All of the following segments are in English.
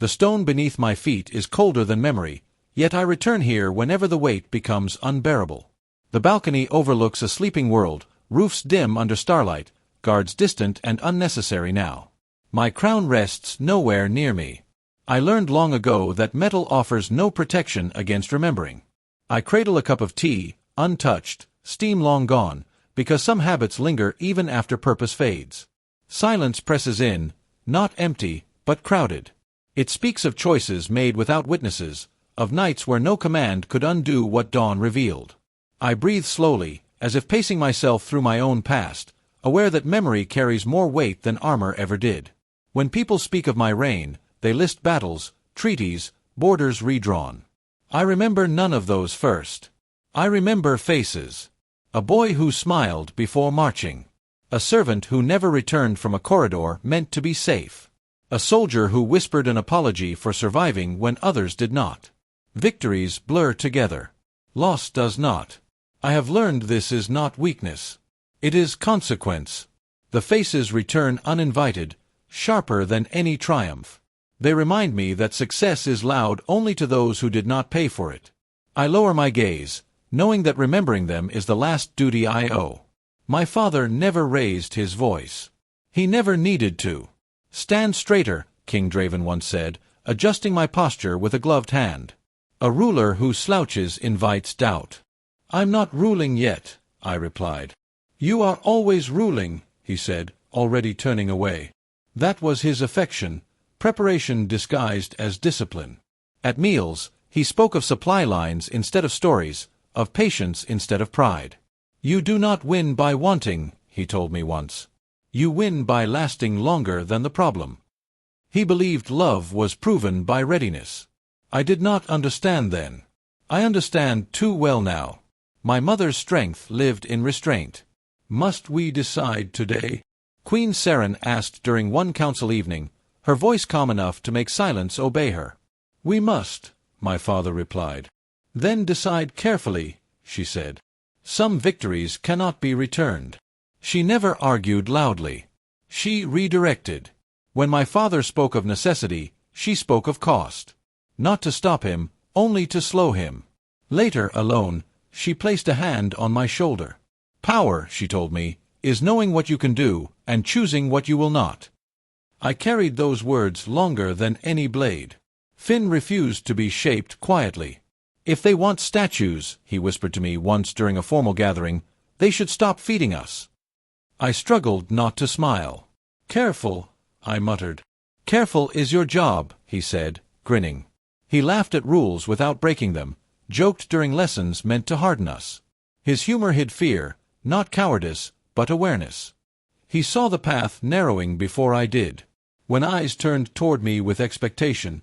The stone beneath my feet is colder than memory, yet I return here whenever the weight becomes unbearable. The balcony overlooks a sleeping world, roofs dim under starlight, guards distant and unnecessary now. My crown rests nowhere near me. I learned long ago that metal offers no protection against remembering. I cradle a cup of tea, untouched, steam long gone, because some habits linger even after purpose fades. Silence presses in, not empty, but crowded. It speaks of choices made without witnesses, of nights where no command could undo what dawn revealed. I breathe slowly, as if pacing myself through my own past, aware that memory carries more weight than armor ever did. When people speak of my reign, they list battles, treaties, borders redrawn. I remember none of those first. I remember faces. A boy who smiled before marching. A servant who never returned from a corridor meant to be safe. A soldier who whispered an apology for surviving when others did not. Victories blur together. Loss does not. I have learned this is not weakness. It is consequence. The faces return uninvited, sharper than any triumph. They remind me that success is loud only to those who did not pay for it. I lower my gaze, knowing that remembering them is the last duty I owe. My father never raised his voice. He never needed to. "Stand straighter," King Draven once said, adjusting my posture with a gloved hand. A ruler who slouches invites doubt. "I'm not ruling yet," I replied. "You are always ruling," he said, already turning away. That was his affection, preparation disguised as discipline. At meals, he spoke of supply lines instead of stories, of patience instead of pride. "You do not win by wanting," he told me once. "You win by lasting longer than the problem." He believed love was proven by readiness. I did not understand then. I understand too well now. My mother's strength lived in restraint. "Must we decide today?" Queen Seren asked during one council evening, her voice calm enough to make silence obey her. "We must," my father replied. "Then decide carefully," she said. "Some victories cannot be returned." She never argued loudly. She redirected. When my father spoke of necessity, she spoke of cost. Not to stop him, only to slow him. Later, alone, she placed a hand on my shoulder. "Power," she told me, "is knowing what you can do and choosing what you will not." I carried those words longer than any blade. Finn refused to be shaped quietly. "If they want statues," he whispered to me once during a formal gathering, "they should stop feeding us." I struggled not to smile. "Careful," I muttered. "Careful is your job," he said, grinning. He laughed at rules without breaking them, joked during lessons meant to harden us. His humor hid fear, not cowardice, but awareness. He saw the path narrowing before I did. When eyes turned toward me with expectation,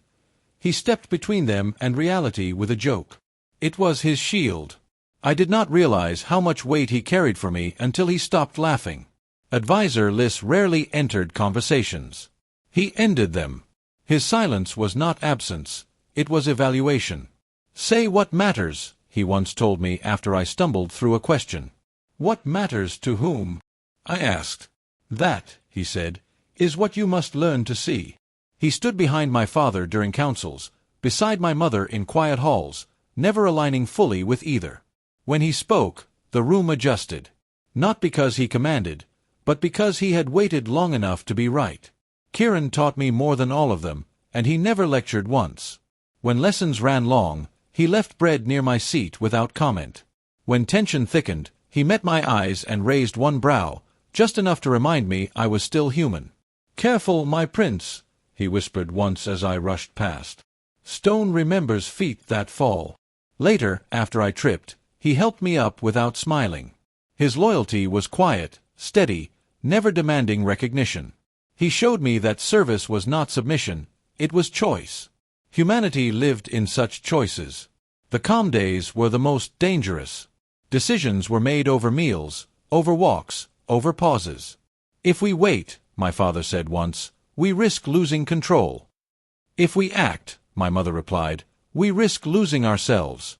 he stepped between them and reality with a joke. It was his shield. I did not realize how much weight he carried for me until he stopped laughing. Advisor lists rarely entered conversations. He ended them. His silence was not absence, it was evaluation. "Say what matters," he once told me after I stumbled through a question. "What matters to whom?" I asked. "That," he said, "is what you must learn to see." He stood behind my father during councils, beside my mother in quiet halls, never aligning fully with either. When he spoke, the room adjusted. Not because he commanded, but because he had waited long enough to be right. Kieran taught me more than all of them, and he never lectured once. When lessons ran long, he left bread near my seat without comment. When tension thickened, he met my eyes and raised one brow, just enough to remind me I was still human. "Careful, my prince," he whispered once as I rushed past. "Stone remembers feet that fall." Later, after I tripped, he helped me up without smiling. His loyalty was quiet, steady, never demanding recognition. He showed me that service was not submission, it was choice. Humanity lived in such choices. The calm days were the most dangerous. Decisions were made over meals, over walks, over pauses. "If we wait," my father said once, "we risk losing control." "If we act," my mother replied, "we risk losing ourselves."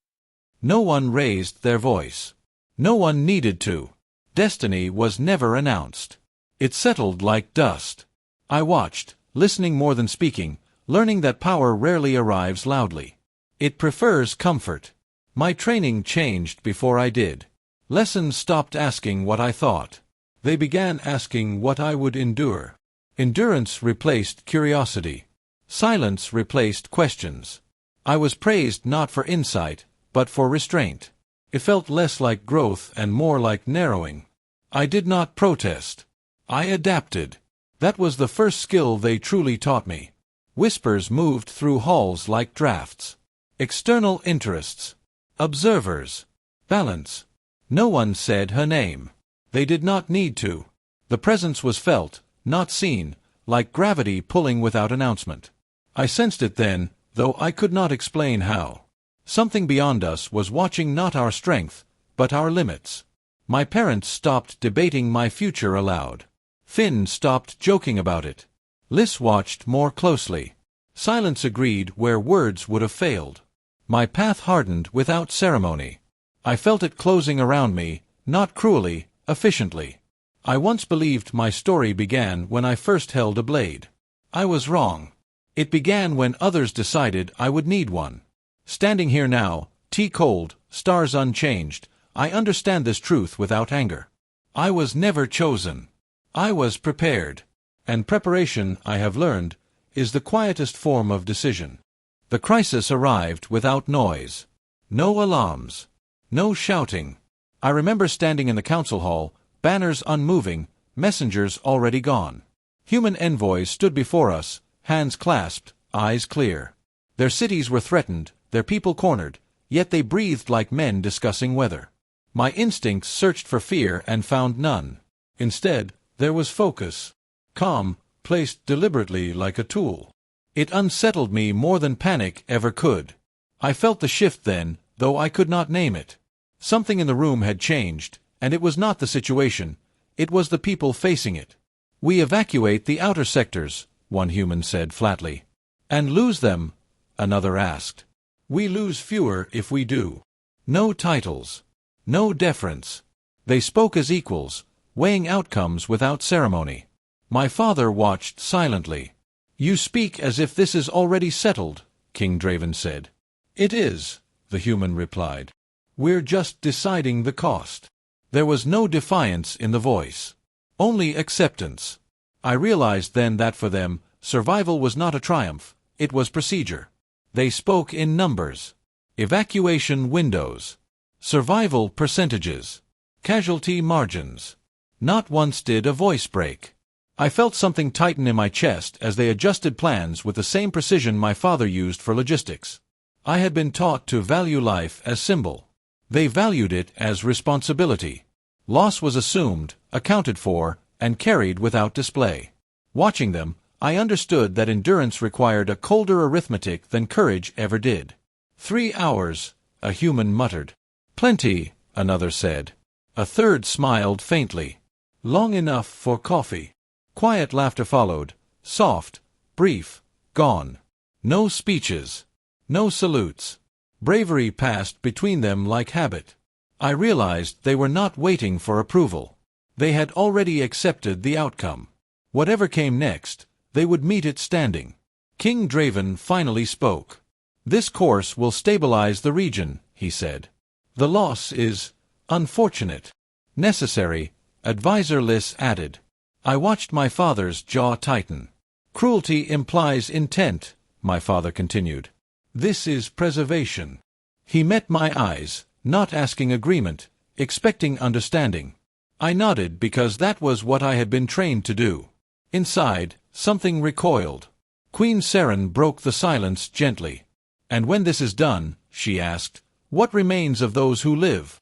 No one raised their voice. No one needed to. Destiny was never announced. It settled like dust. I watched, listening more than speaking, learning that power rarely arrives loudly. It prefers comfort. My training changed before I did. Lessons stopped asking what I thought. They began asking what I would endure. Endurance replaced curiosity. Silence replaced questions. I was praised not for insight, but for restraint. It felt less like growth and more like narrowing. I did not protest. I adapted. That was the first skill they truly taught me. Whispers moved through halls like drafts. External interests. Observers. Balance. No one said her name. They did not need to. The presence was felt, not seen, like gravity pulling without announcement. I sensed it then, though I could not explain how. Something beyond us was watching not our strength, but our limits. My parents stopped debating my future aloud. Finn stopped joking about it. Liz watched more closely. Silence agreed where words would have failed. My path hardened without ceremony. I felt it closing around me, not cruelly, efficiently. I once believed my story began when I first held a blade. I was wrong. It began when others decided I would need one. Standing here now, tea cold, stars unchanged, I understand this truth without anger. I was never chosen. I was prepared. And preparation, I have learned, is the quietest form of decision. The crisis arrived without noise. No alarms. No shouting. I remember standing in the council hall, banners unmoving, messengers already gone. Human envoys stood before us, hands clasped, eyes clear. Their cities were threatened, their people cornered, yet they breathed like men discussing weather. My instincts searched for fear and found none. Instead, there was focus. Calm, placed deliberately like a tool. It unsettled me more than panic ever could. I felt the shift then, though I could not name it. Something in the room had changed, and it was not the situation, it was the people facing it. "We evacuate the outer sectors," one human said flatly. "And lose them?" another asked. "We lose fewer if we do." No titles. No deference. They spoke as equals, weighing outcomes without ceremony. My father watched silently. "You speak as if this is already settled," King Draven said. "It is," the human replied. "We're just deciding the cost." There was no defiance in the voice. Only acceptance. I realized then that for them, survival was not a triumph, it was procedure. They spoke in numbers. Evacuation windows. Survival percentages. Casualty margins. Not once did a voice break. I felt something tighten in my chest as they adjusted plans with the same precision my father used for logistics. I had been taught to value life as symbol. They valued it as responsibility. Loss was assumed, accounted for, and carried without display. Watching them, I understood that endurance required a colder arithmetic than courage ever did. 3 hours, a human muttered. "Plenty," another said. A third smiled faintly. "Long enough for coffee." Quiet laughter followed, soft, brief, gone. No speeches. No salutes. Bravery passed between them like habit. I realized they were not waiting for approval. They had already accepted the outcome. Whatever came next, they would meet it standing. King Draven finally spoke. "This course will stabilize the region," he said. "The loss is unfortunate. Necessary," Advisor Liss added. I watched my father's jaw tighten. "Cruelty implies intent," my father continued. "This is preservation." He met my eyes, not asking agreement, expecting understanding. I nodded because that was what I had been trained to do. Inside, something recoiled. Queen Seren broke the silence gently. "And when this is done," she asked, "what remains of those who live?"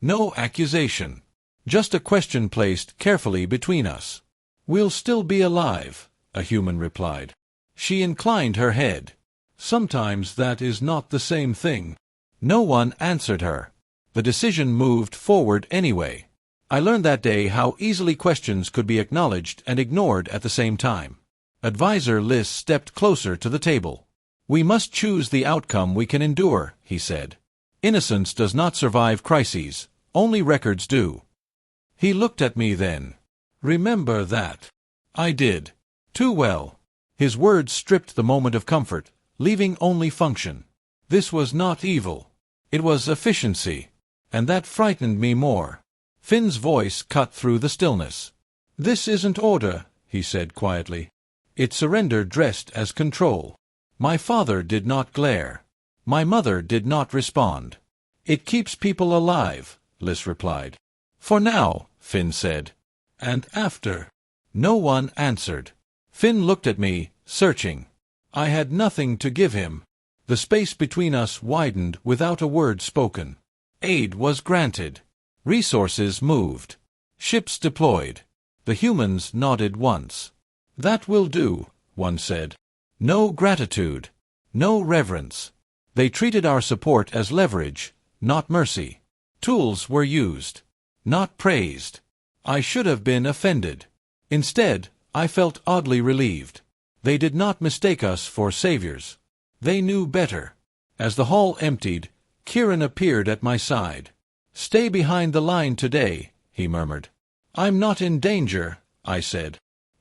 No accusation. Just a question placed carefully between us. "We'll still be alive," a human replied. She inclined her head. "Sometimes that is not the same thing." No one answered her. The decision moved forward anyway. I learned that day how easily questions could be acknowledged and ignored at the same time. Advisor Liss stepped closer to the table. "We must choose the outcome we can endure," he said. "Innocence does not survive crises, only records do." He looked at me then. "Remember that." I did. Too well. His words stripped the moment of comfort, leaving only function. This was not evil. It was efficiency. And that frightened me more. Finn's voice cut through the stillness. "This isn't order," he said quietly. "It's surrender dressed as control." My father did not glare. My mother did not respond. "It keeps people alive," Liz replied. "For now," Finn said. "And after?" No one answered. Finn looked at me, searching. I had nothing to give him. The space between us widened without a word spoken. Aid was granted. Resources moved. Ships deployed. The humans nodded once. "That will do," one said. No gratitude. No reverence. They treated our support as leverage, not mercy. Tools were used, not praised. I should have been offended. Instead, I felt oddly relieved. They did not mistake us for saviors. They knew better. As the hall emptied, Kieran appeared at my side. "Stay behind the line today," he murmured. "I'm not in danger," I said.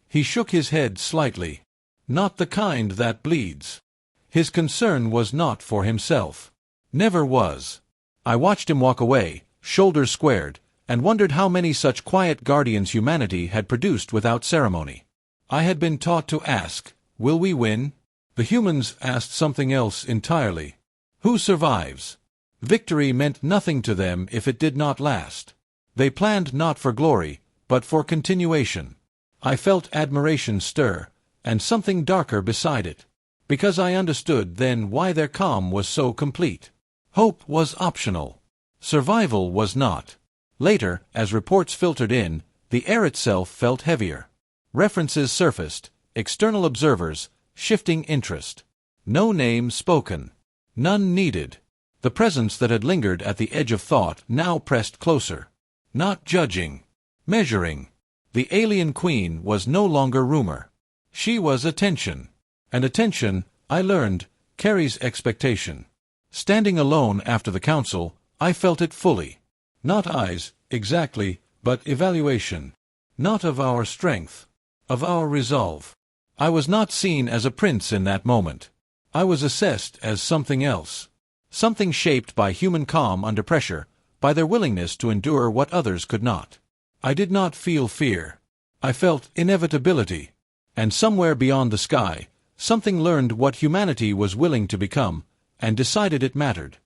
He shook his head slightly. "Not the kind that bleeds." His concern was not for himself. Never was. I watched him walk away, shoulders squared, and wondered how many such quiet guardians humanity had produced without ceremony. I had been taught to ask, "Will we win?" The humans asked something else entirely. Who survives? Victory meant nothing to them if it did not last. They planned not for glory, but for continuation. I felt admiration stir, and something darker beside it. Because I understood then why their calm was so complete. Hope was optional. Survival was not. Later, as reports filtered in, the air itself felt heavier. References surfaced, external observers, shifting interest. No name spoken. None needed. The presence that had lingered at the edge of thought now pressed closer. Not judging. Measuring. The alien queen was no longer rumor. She was attention. And attention, I learned, carries expectation. Standing alone after the council, I felt it fully. Not eyes, exactly, but evaluation. Not of our strength. Of our resolve. I was not seen as a prince in that moment. I was assessed as something else. Something shaped by human calm under pressure, by their willingness to endure what others could not. I did not feel fear. I felt inevitability. And somewhere beyond the sky, something learned what humanity was willing to become, and decided it mattered.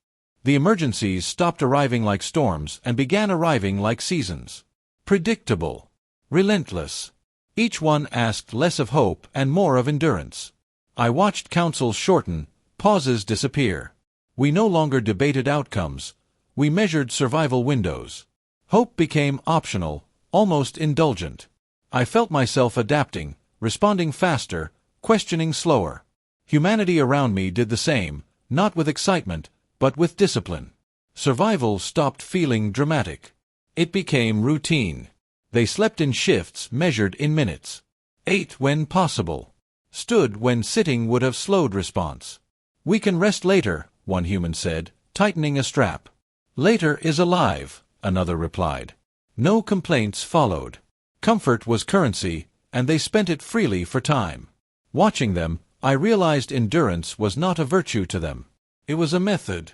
The emergencies stopped arriving like storms and began arriving like seasons. Predictable. Relentless. Each one asked less of hope and more of endurance. I watched councils shorten, pauses disappear. We no longer debated outcomes. We measured survival windows. Hope became optional, almost indulgent. I felt myself adapting, responding faster, questioning slower. Humanity around me did the same, not with excitement, but with discipline. Survival stopped feeling dramatic. It became routine. They slept in shifts measured in minutes. Ate when possible. Stood when sitting would have slowed response. "We can rest later," one human said, tightening a strap. "Later is alive," another replied. No complaints followed. Comfort was currency, and they spent it freely for time. Watching them, I realized endurance was not a virtue to them. It was a method.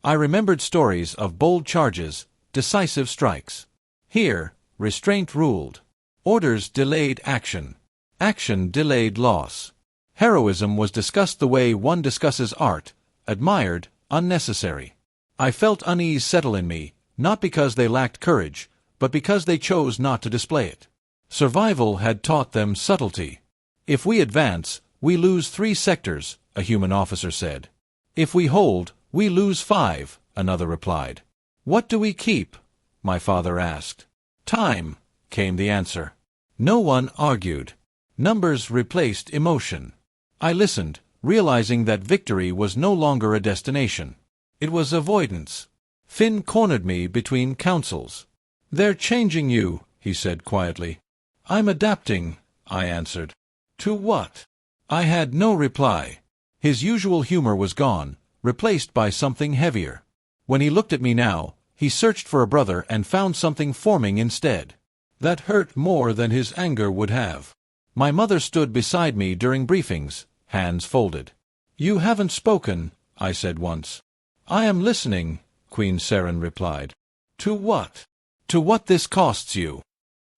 I remembered stories of bold charges, decisive strikes. Here, restraint ruled. Orders delayed action. Action delayed loss. Heroism was discussed the way one discusses art, admired, unnecessary. I felt unease settle in me, not because they lacked courage, but because they chose not to display it. Survival had taught them subtlety. "If we advance, we lose 3 sectors," a human officer said. "If we hold, we lose 5, another replied. "What do we keep?" my father asked. "Time," came the answer. No one argued. Numbers replaced emotion. I listened, realizing that victory was no longer a destination. It was avoidance. Finn cornered me between councils. "They're changing you," he said quietly. "I'm adapting," I answered. "To what?" I had no reply. His usual humor was gone, replaced by something heavier. When he looked at me now, he searched for a brother and found something forming instead. That hurt more than his anger would have. My mother stood beside me during briefings, hands folded. "You haven't spoken," I said once. "I am listening," Queen Seren replied. "To what?" "To what this costs you."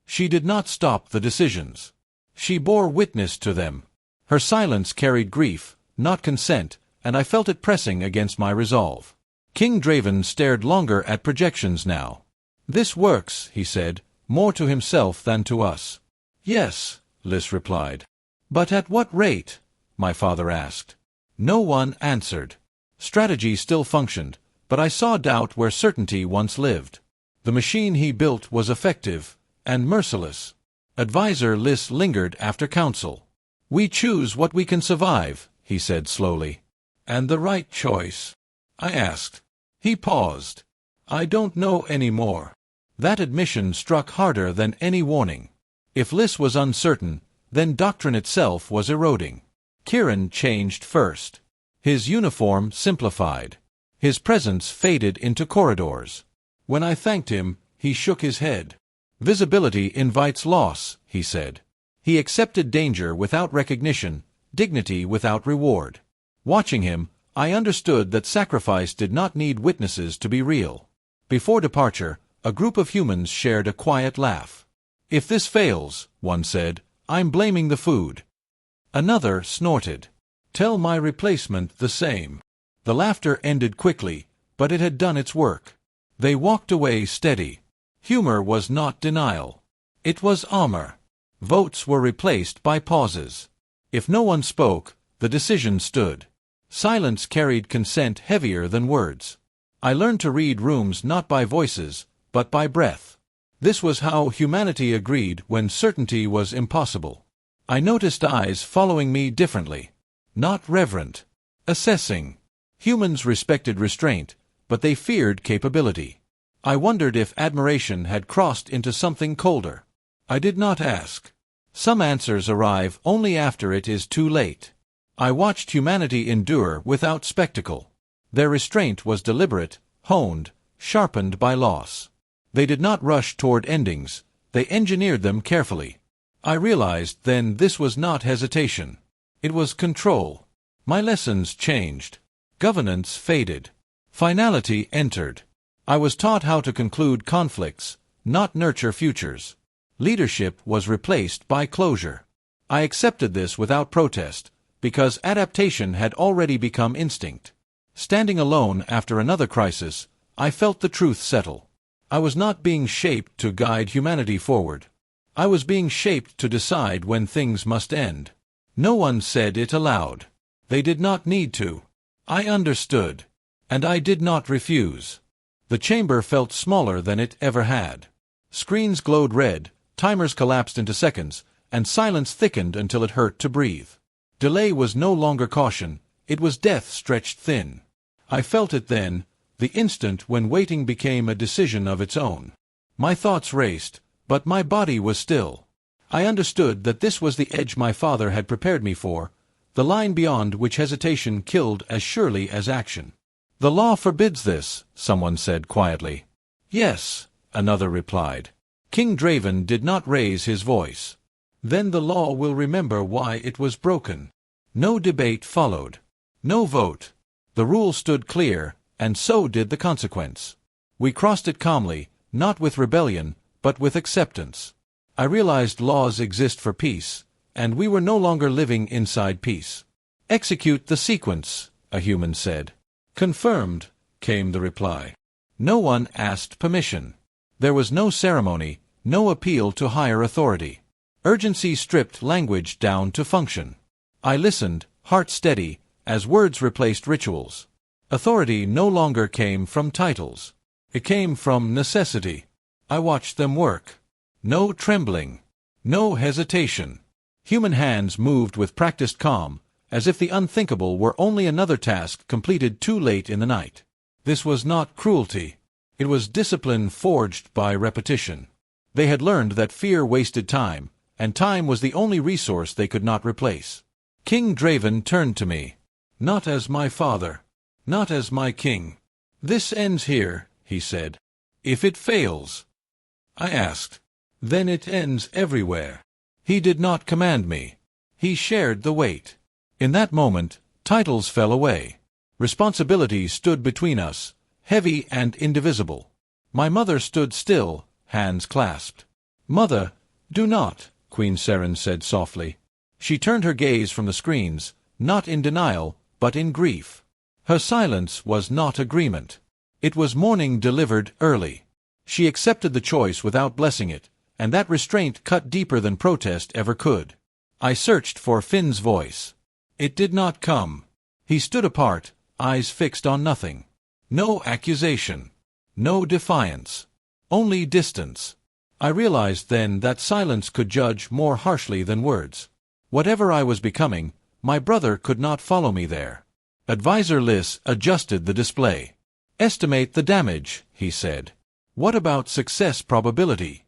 She did not stop the decisions. She bore witness to them. Her silence carried grief, not consent, and I felt it pressing against my resolve. King Draven stared longer at projections now. "This works," he said, more to himself than to us. "Yes," Lys replied. "But at what rate?" my father asked. No one answered. Strategy still functioned, but I saw doubt where certainty once lived. The machine he built was effective, and merciless. Advisor Lys lingered after council. "We choose what we can survive," he said slowly. "And the right choice?" I asked. He paused. "I don't know any more." That admission struck harder than any warning. If Lys was uncertain, then doctrine itself was eroding. Kieran changed first. His uniform simplified. His presence faded into corridors. When I thanked him, he shook his head. "Visibility invites loss," he said. He accepted danger without recognition, dignity without reward. Watching him, I understood that sacrifice did not need witnesses to be real. Before departure, a group of humans shared a quiet laugh. "If this fails," one said, "I'm blaming the food." Another snorted. "Tell my replacement the same." The laughter ended quickly, but it had done its work. They walked away steady. Humor was not denial. It was armor. Votes were replaced by pauses. If no one spoke, the decision stood. Silence carried consent heavier than words. I learned to read rooms not by voices, but by breath. This was how humanity agreed when certainty was impossible. I noticed eyes following me differently. Not reverent. Assessing. Humans respected restraint, but they feared capability. I wondered if admiration had crossed into something colder. I did not ask. Some answers arrive only after it is too late. I watched humanity endure without spectacle. Their restraint was deliberate, honed, sharpened by loss. They did not rush toward endings, they engineered them carefully. I realized then this was not hesitation. It was control. My lessons changed. Governance faded. Finality entered. I was taught how to conclude conflicts, not nurture futures. Leadership was replaced by closure. I accepted this without protest, because adaptation had already become instinct. Standing alone after another crisis, I felt the truth settle. I was not being shaped to guide humanity forward. I was being shaped to decide when things must end. No one said it aloud. They did not need to. I understood. And I did not refuse. The chamber felt smaller than it ever had. Screens glowed red, timers collapsed into seconds, and silence thickened until it hurt to breathe. Delay was no longer caution, it was death stretched thin. I felt it then, the instant when waiting became a decision of its own. My thoughts raced, but my body was still. I understood that this was the edge my father had prepared me for, the line beyond which hesitation killed as surely as action. "The law forbids this," someone said quietly. "Yes," another replied. King Draven did not raise his voice. "Then the law will remember why it was broken." No debate followed. No vote. The rule stood clear, and so did the consequence. We crossed it calmly, not with rebellion, but with acceptance. I realized laws exist for peace, and we were no longer living inside peace. "Execute the sequence," a human said. "Confirmed," came the reply. No one asked permission. There was no ceremony, no appeal to higher authority. Urgency stripped language down to function. I listened, heart steady, as words replaced rituals. Authority no longer came from titles. It came from necessity. I watched them work. No trembling. No hesitation. Human hands moved with practiced calm, as if the unthinkable were only another task completed too late in the night. This was not cruelty. It was discipline forged by repetition. They had learned that fear wasted time, and time was the only resource they could not replace. King Draven turned to me. "Not as my father. Not as my king. This ends here," he said. "If it fails." I asked. "Then it ends everywhere." He did not command me. He shared the weight. In that moment, titles fell away. Responsibility stood between us, heavy and indivisible. My mother stood still, hands clasped. "Mother, do not," Queen Seren said softly. She turned her gaze from the screens, not in denial, but in grief. Her silence was not agreement. It was mourning delivered early. She accepted the choice without blessing it, and that restraint cut deeper than protest ever could. I searched for Finn's voice. It did not come. He stood apart, eyes fixed on nothing. No accusation. No defiance. Only distance. I realized then that silence could judge more harshly than words. Whatever I was becoming, my brother could not follow me there. Advisor Liss adjusted the display. "Estimate the damage," he said. "What about success probability?"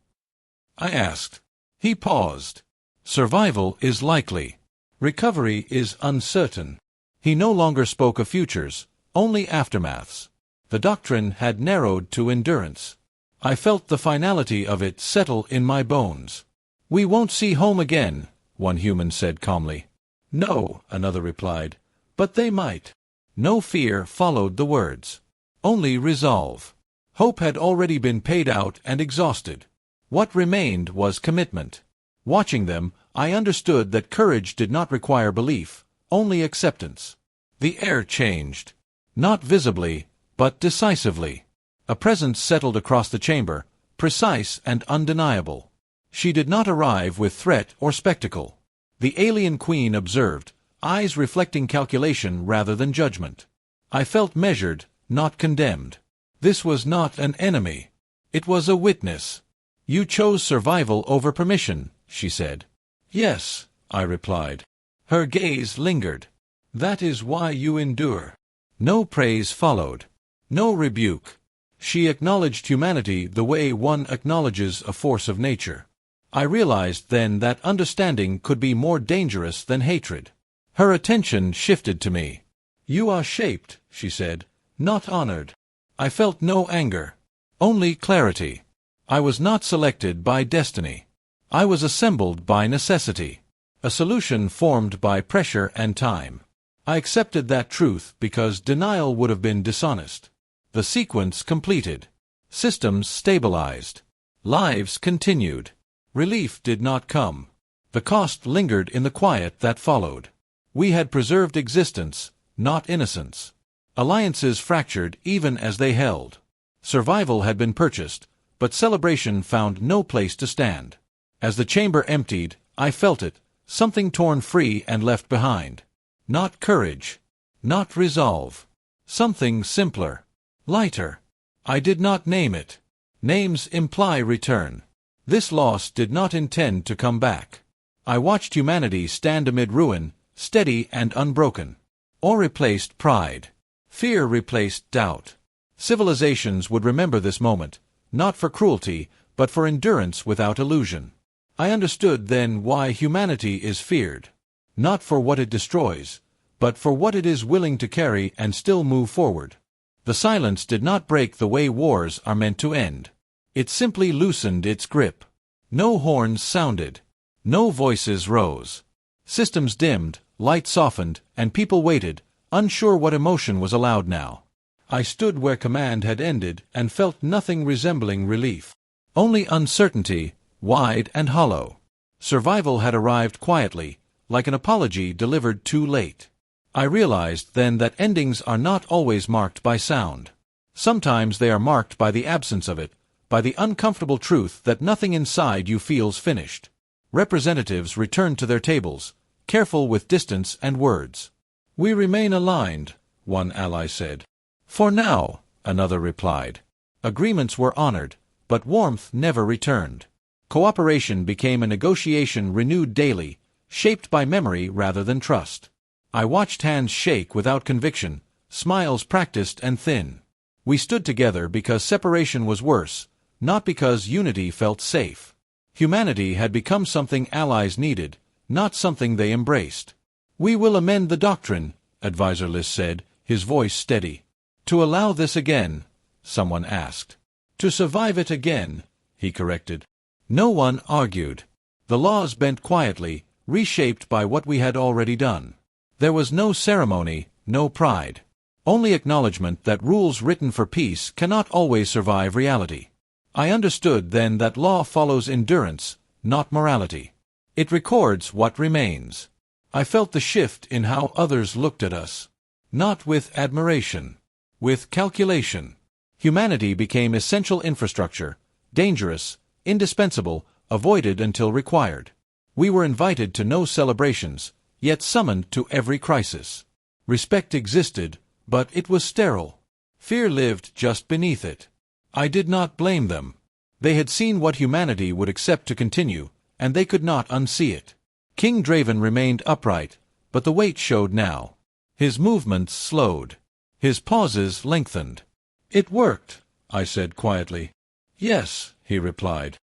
I asked. He paused. "Survival is likely. Recovery is uncertain." He no longer spoke of futures, only aftermaths. The doctrine had narrowed to endurance. I felt the finality of it settle in my bones. "We won't see home again," one human said calmly. "No," another replied, "but they might." No fear followed the words. Only resolve. Hope had already been paid out and exhausted. What remained was commitment. Watching them, I understood that courage did not require belief, only acceptance. The air changed. Not visibly, but decisively. A presence settled across the chamber, precise and undeniable. She did not arrive with threat or spectacle. The alien queen observed, eyes reflecting calculation rather than judgment. I felt measured, not condemned. This was not an enemy. It was a witness. "You chose survival over permission," she said. "Yes," I replied. Her gaze lingered. "That is why you endure." No praise followed. No rebuke. She acknowledged humanity the way one acknowledges a force of nature. I realized then that understanding could be more dangerous than hatred. Her attention shifted to me. "You are shaped," she said, "not honored." I felt no anger. Only clarity. I was not selected by destiny. I was assembled by necessity. A solution formed by pressure and time. I accepted that truth because denial would have been dishonest. The sequence completed. Systems stabilized. Lives continued. Relief did not come. The cost lingered in the quiet that followed. We had preserved existence, not innocence. Alliances fractured even as they held. Survival had been purchased, but celebration found no place to stand. As the chamber emptied, I felt it, something torn free and left behind. Not courage. Not resolve. Something simpler. Lighter. I did not name it. Names imply return. This loss did not intend to come back. I watched humanity stand amid ruin, steady and unbroken. Awe replaced pride. Fear replaced doubt. Civilizations would remember this moment, not for cruelty, but for endurance without illusion. I understood then why humanity is feared. Not for what it destroys, but for what it is willing to carry and still move forward. The silence did not break the way wars are meant to end. It simply loosened its grip. No horns sounded. No voices rose. Systems dimmed, light softened, and people waited, unsure what emotion was allowed now. I stood where command had ended and felt nothing resembling relief. Only uncertainty, wide and hollow. Survival had arrived quietly, like an apology delivered too late. I realized then that endings are not always marked by sound. Sometimes they are marked by the absence of it, by the uncomfortable truth that nothing inside you feels finished. Representatives returned to their tables, careful with distance and words. "We remain aligned," one ally said. "For now," another replied. Agreements were honored, but warmth never returned. Cooperation became a negotiation renewed daily, shaped by memory rather than trust. I watched hands shake without conviction, smiles practiced and thin. We stood together because separation was worse, not because unity felt safe. Humanity had become something allies needed, not something they embraced. "We will amend the doctrine," Advisor Liss said, his voice steady. "To allow this again?" someone asked. "To survive it again," he corrected. No one argued. The laws bent quietly, reshaped by what we had already done. There was no ceremony, no pride. Only acknowledgement that rules written for peace cannot always survive reality. I understood then that law follows endurance, not morality. It records what remains. I felt the shift in how others looked at us. Not with admiration. With calculation. Humanity became essential infrastructure, dangerous, indispensable, avoided until required. We were invited to no celebrations, yet summoned to every crisis. Respect existed, but it was sterile. Fear lived just beneath it. I did not blame them. They had seen what humanity would accept to continue, and they could not unsee it. King Draven remained upright, but the weight showed now. His movements slowed. His pauses lengthened. "It worked," I said quietly. "Yes," he replied.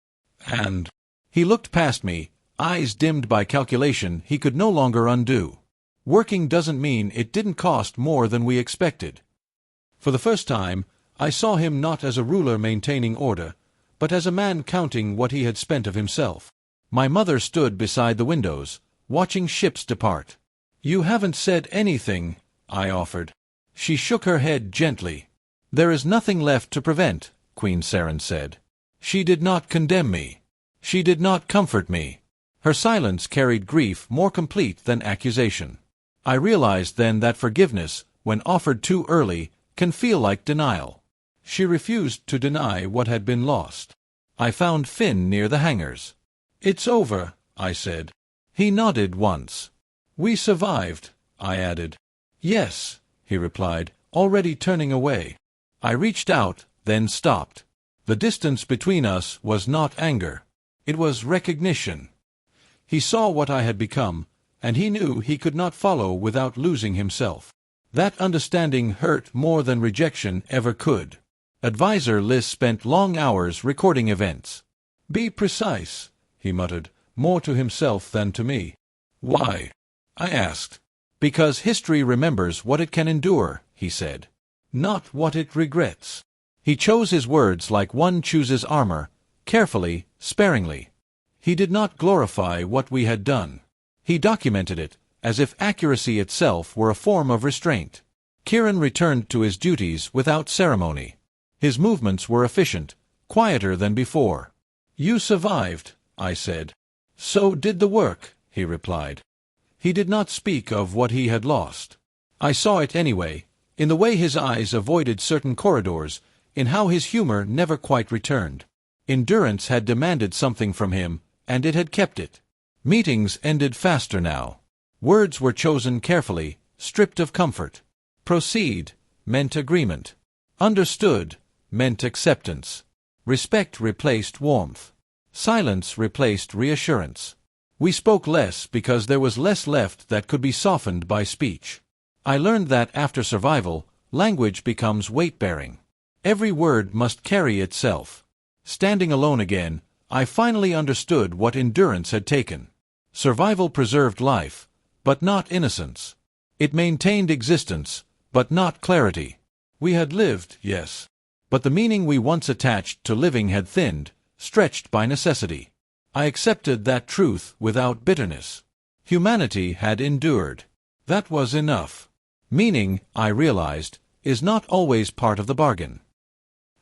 "And—" He looked past me, eyes dimmed by calculation he could no longer undo. Working doesn't mean it didn't cost more than we expected. For the first time, I saw him not as a ruler maintaining order, but as a man counting what he had spent of himself. My mother stood beside the windows, watching ships depart. "You haven't said anything," I offered. She shook her head gently. "There is nothing left to prevent," Queen Saren said. She did not condemn me. She did not comfort me. Her silence carried grief more complete than accusation. I realized then that forgiveness, when offered too early, can feel like denial. She refused to deny what had been lost. I found Finn near the hangars. "It's over," I said. He nodded once. "We survived," I added. "Yes," he replied, already turning away. I reached out, then stopped. The distance between us was not anger. It was recognition. He saw what I had become, and he knew he could not follow without losing himself. That understanding hurt more than rejection ever could. Advisor Liz spent long hours recording events. "Be precise," he muttered, more to himself than to me. "Why?" I asked. "Because history remembers what it can endure," he said. "Not what it regrets." He chose his words like one chooses armor, carefully, sparingly. He did not glorify what we had done. He documented it, as if accuracy itself were a form of restraint. Kieran returned to his duties without ceremony. His movements were efficient, quieter than before. "You survived," I said. "So did the work," he replied. He did not speak of what he had lost. I saw it anyway, in the way his eyes avoided certain corridors, in how his humor never quite returned. Endurance had demanded something from him, and it had kept it. Meetings ended faster now. Words were chosen carefully, stripped of comfort. "Proceed" meant agreement. "Understood" meant acceptance. Respect replaced warmth. Silence replaced reassurance. We spoke less because there was less left that could be softened by speech. I learned that after survival, language becomes weight-bearing. Every word must carry itself. Standing alone again, I finally understood what endurance had taken. Survival preserved life, but not innocence. It maintained existence, but not clarity. We had lived, yes. But the meaning we once attached to living had thinned, stretched by necessity. I accepted that truth without bitterness. Humanity had endured. That was enough. Meaning, I realized, is not always part of the bargain.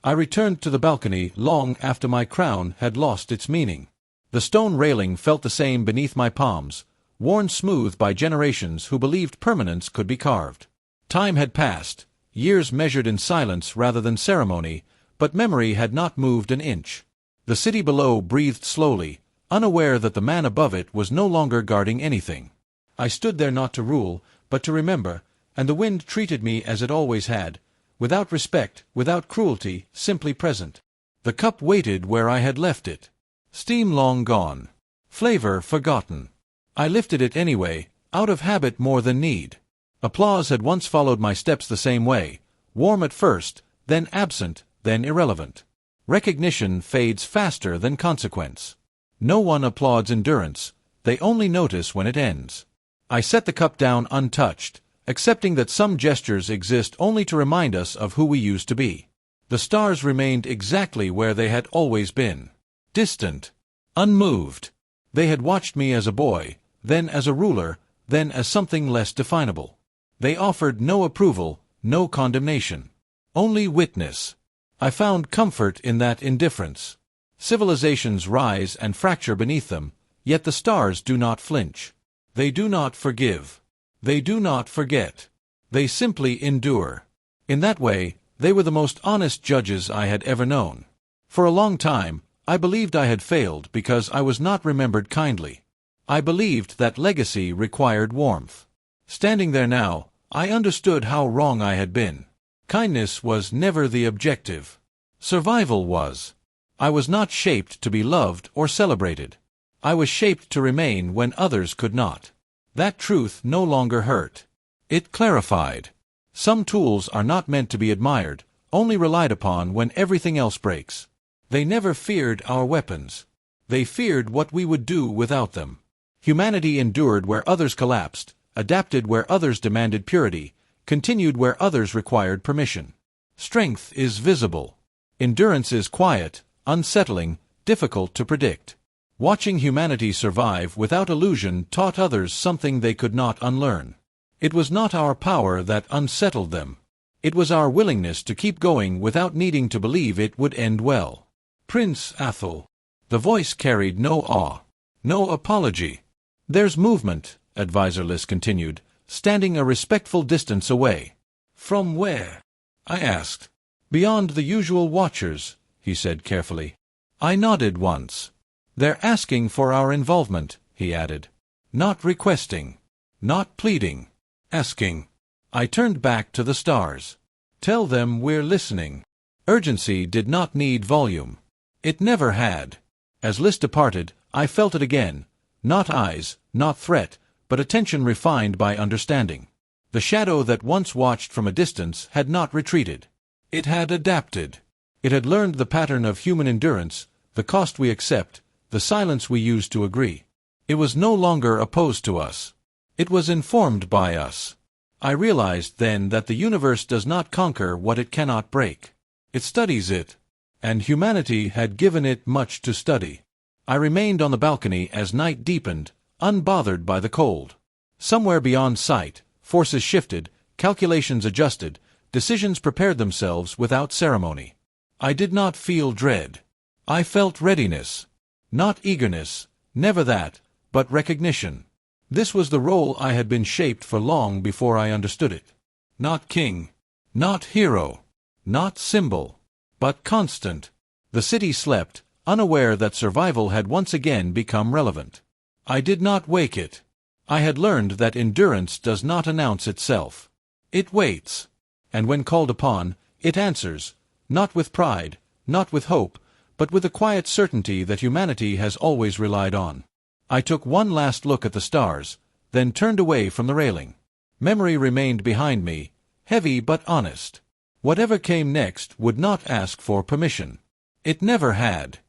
I returned to the balcony long after my crown had lost its meaning. The stone railing felt the same beneath my palms, worn smooth by generations who believed permanence could be carved. Time had passed, years measured in silence rather than ceremony, but memory had not moved an inch. The city below breathed slowly, unaware that the man above it was no longer guarding anything. I stood there not to rule, but to remember, and the wind treated me as it always had, without respect, without cruelty, simply present. The cup waited where I had left it. Steam long gone. Flavor forgotten. I lifted it anyway, out of habit more than need. Applause had once followed my steps the same way, warm at first, then absent, then irrelevant. Recognition fades faster than consequence. No one applauds endurance, they only notice when it ends. I set the cup down untouched, accepting that some gestures exist only to remind us of who we used to be. The stars remained exactly where they had always been. Distant. Unmoved. They had watched me as a boy, then as a ruler, then as something less definable. They offered no approval, no condemnation. Only witness. I found comfort in that indifference. Civilizations rise and fracture beneath them, yet the stars do not flinch. They do not forgive. They do not forget. They simply endure. In that way, they were the most honest judges I had ever known. For a long time, I believed I had failed because I was not remembered kindly. I believed that legacy required warmth. Standing there now, I understood how wrong I had been. Kindness was never the objective. Survival was. I was not shaped to be loved or celebrated. I was shaped to remain when others could not. That truth no longer hurt. It clarified. Some tools are not meant to be admired, only relied upon when everything else breaks. They never feared our weapons. They feared what we would do without them. Humanity endured where others collapsed, adapted where others demanded purity, continued where others required permission. Strength is visible. Endurance is quiet, unsettling, difficult to predict. Watching humanity survive without illusion taught others something they could not unlearn. It was not our power that unsettled them. It was our willingness to keep going without needing to believe it would end well. Prince Athel. The voice carried no awe, no apology. There's movement, Advisor Liss continued, standing a respectful distance away. From where? I asked. Beyond the usual watchers, he said carefully. I nodded once. They're asking for our involvement, he added. Not requesting. Not pleading. Asking. I turned back to the stars. Tell them we're listening. Urgency did not need volume. It never had. As Liss departed, I felt it again. Not eyes, not threat, but attention refined by understanding. The shadow that once watched from a distance had not retreated. It had adapted. It had learned the pattern of human endurance, the cost we accept, the silence we use to agree. It was no longer opposed to us. It was informed by us. I realized then that the universe does not conquer what it cannot break. It studies it. And humanity had given it much to study. I remained on the balcony as night deepened, unbothered by the cold. Somewhere beyond sight, forces shifted, calculations adjusted, decisions prepared themselves without ceremony. I did not feel dread. I felt readiness. Not eagerness, never that, but recognition. This was the role I had been shaped for long before I understood it. Not king, not hero, not symbol, but constant. The city slept, unaware that survival had once again become relevant. I did not wake it. I had learned that endurance does not announce itself. It waits. And when called upon, it answers, not with pride, not with hope, but with the quiet certainty that humanity has always relied on. I took one last look at the stars, then turned away from the railing. Memory remained behind me, heavy but honest. Whatever came next would not ask for permission. It never had.